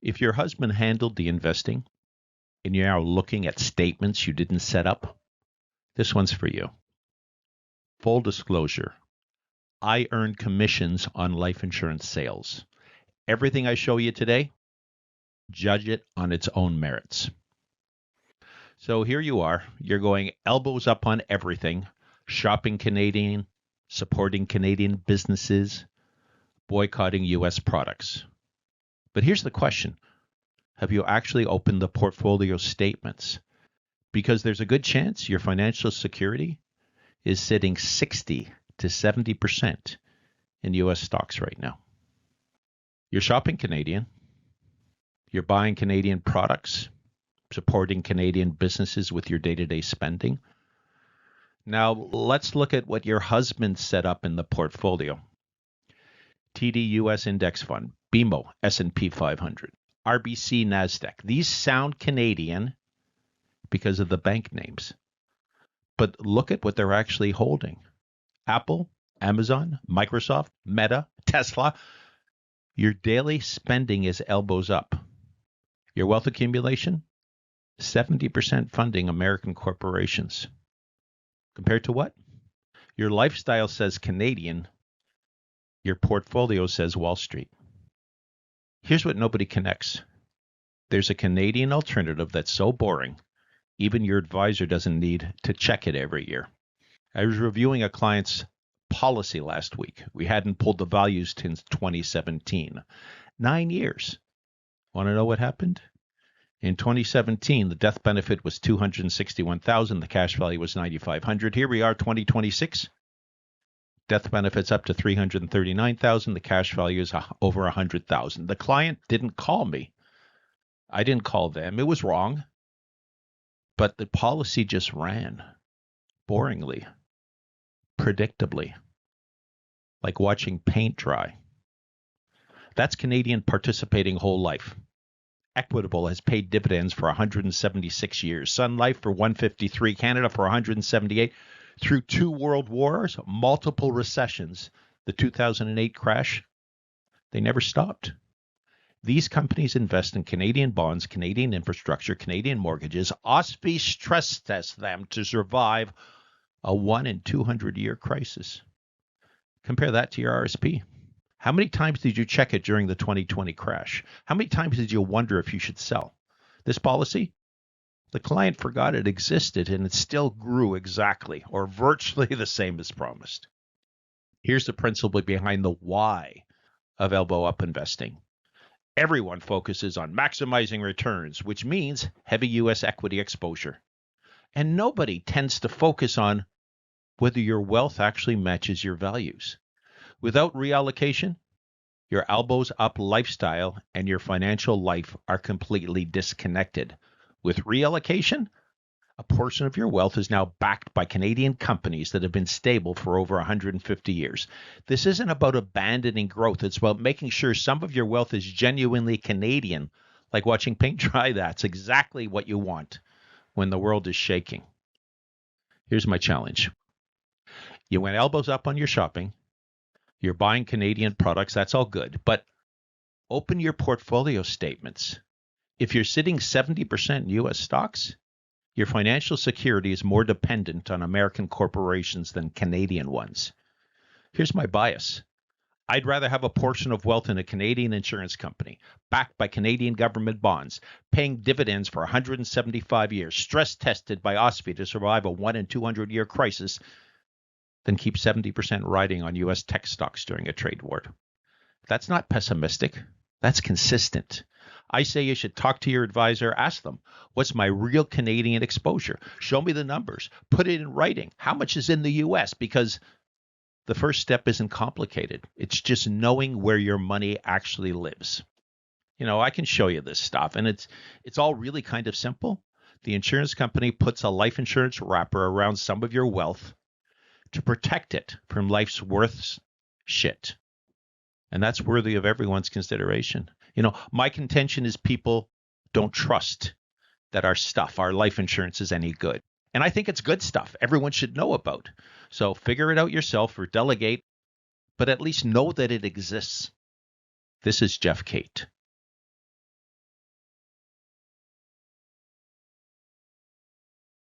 If your husband handled the investing and you're now looking at statements you didn't set up, this one's for you. Full disclosure, I earn commissions on life insurance sales. Everything I show you today, judge it on its own merits. So here you are, you're going elbows up on everything, shopping Canadian, supporting Canadian businesses, boycotting U.S. products. But here's the question. Have you actually opened the portfolio statements? Because there's a good chance your financial security is sitting 60 to 70% in U.S. stocks right now. You're shopping Canadian. You're buying Canadian products, supporting Canadian businesses with your day-to-day spending. Now, let's look at what your husband set up in the portfolio. TD US Index Fund, BMO, S&P 500, RBC Nasdaq. These sound Canadian because of the bank names. But look at what they're actually holding. Apple, Amazon, Microsoft, Meta, Tesla. Your daily spending is elbows up. Your wealth accumulation, 70% funding American corporations. Compared to what? Your lifestyle says Canadian. Your portfolio says Wall Street. Here's what nobody connects. There's a Canadian alternative that's so boring, even your advisor doesn't need to check it every year. I was reviewing a client's policy last week. We hadn't pulled the values since 2017. 9 years. Want to know what happened? In 2017, the death benefit was $261,000. The cash value was $9,500. Here we are, 2026. Death benefits up to $339,000. The cash value is over $100,000. The client didn't call me. I didn't call them. It was wrong. But the policy just ran boringly, predictably, like watching paint dry. That's Canadian participating whole life. Equitable has paid dividends for 176 years. Sun Life for 153, Canada for 178. Through 2 world wars, multiple recessions, the 2008 crash, they never stopped. These companies invest in Canadian bonds, Canadian infrastructure, Canadian mortgages. OSFI stress tests them to survive a 1 in 200 year crisis. Compare that to your RSP. How many times did you check it during the 2020 crash? How many times did you wonder if you should sell? This policy, the client forgot it existed and it still grew exactly or virtually the same as promised. Here's the principle behind the why of elbow up investing. Everyone focuses on maximizing returns, which means heavy U.S. equity exposure. And nobody tends to focus on whether your wealth actually matches your values. Without reallocation, your elbows up lifestyle and your financial life are completely disconnected. With reallocation, a portion of your wealth is now backed by Canadian companies that have been stable for over 150 years. This isn't about abandoning growth. It's about making sure some of your wealth is genuinely Canadian, like watching paint dry. That's exactly what you want when the world is shaking. Here's my challenge. You went elbows up on your shopping. You're buying Canadian products. That's all good. But open your portfolio statements. If you're sitting 70% in U.S. stocks, your financial security is more dependent on American corporations than Canadian ones. Here's my bias. I'd rather have a portion of wealth in a Canadian insurance company, backed by Canadian government bonds, paying dividends for 175 years, stress tested by OSFI to survive a 1 in 200 year crisis, than keep 70% riding on U.S. tech stocks during a trade war. That's not pessimistic. That's consistent. I say you should talk to your advisor, ask them, what's my real Canadian exposure? Show me the numbers. Put it in writing. How much is in the U.S.? Because the first step isn't complicated. It's just knowing where your money actually lives. You know, I can show you this stuff, and it's all really kind of simple. The insurance company puts a life insurance wrapper around some of your wealth to protect it from life's worst shit. And that's worthy of everyone's consideration. You know, my contention is people don't trust that our stuff, our life insurance, is any good. And I think it's good stuff everyone should know about. So figure it out yourself or delegate, but at least know that it exists. This is Jeff Cait.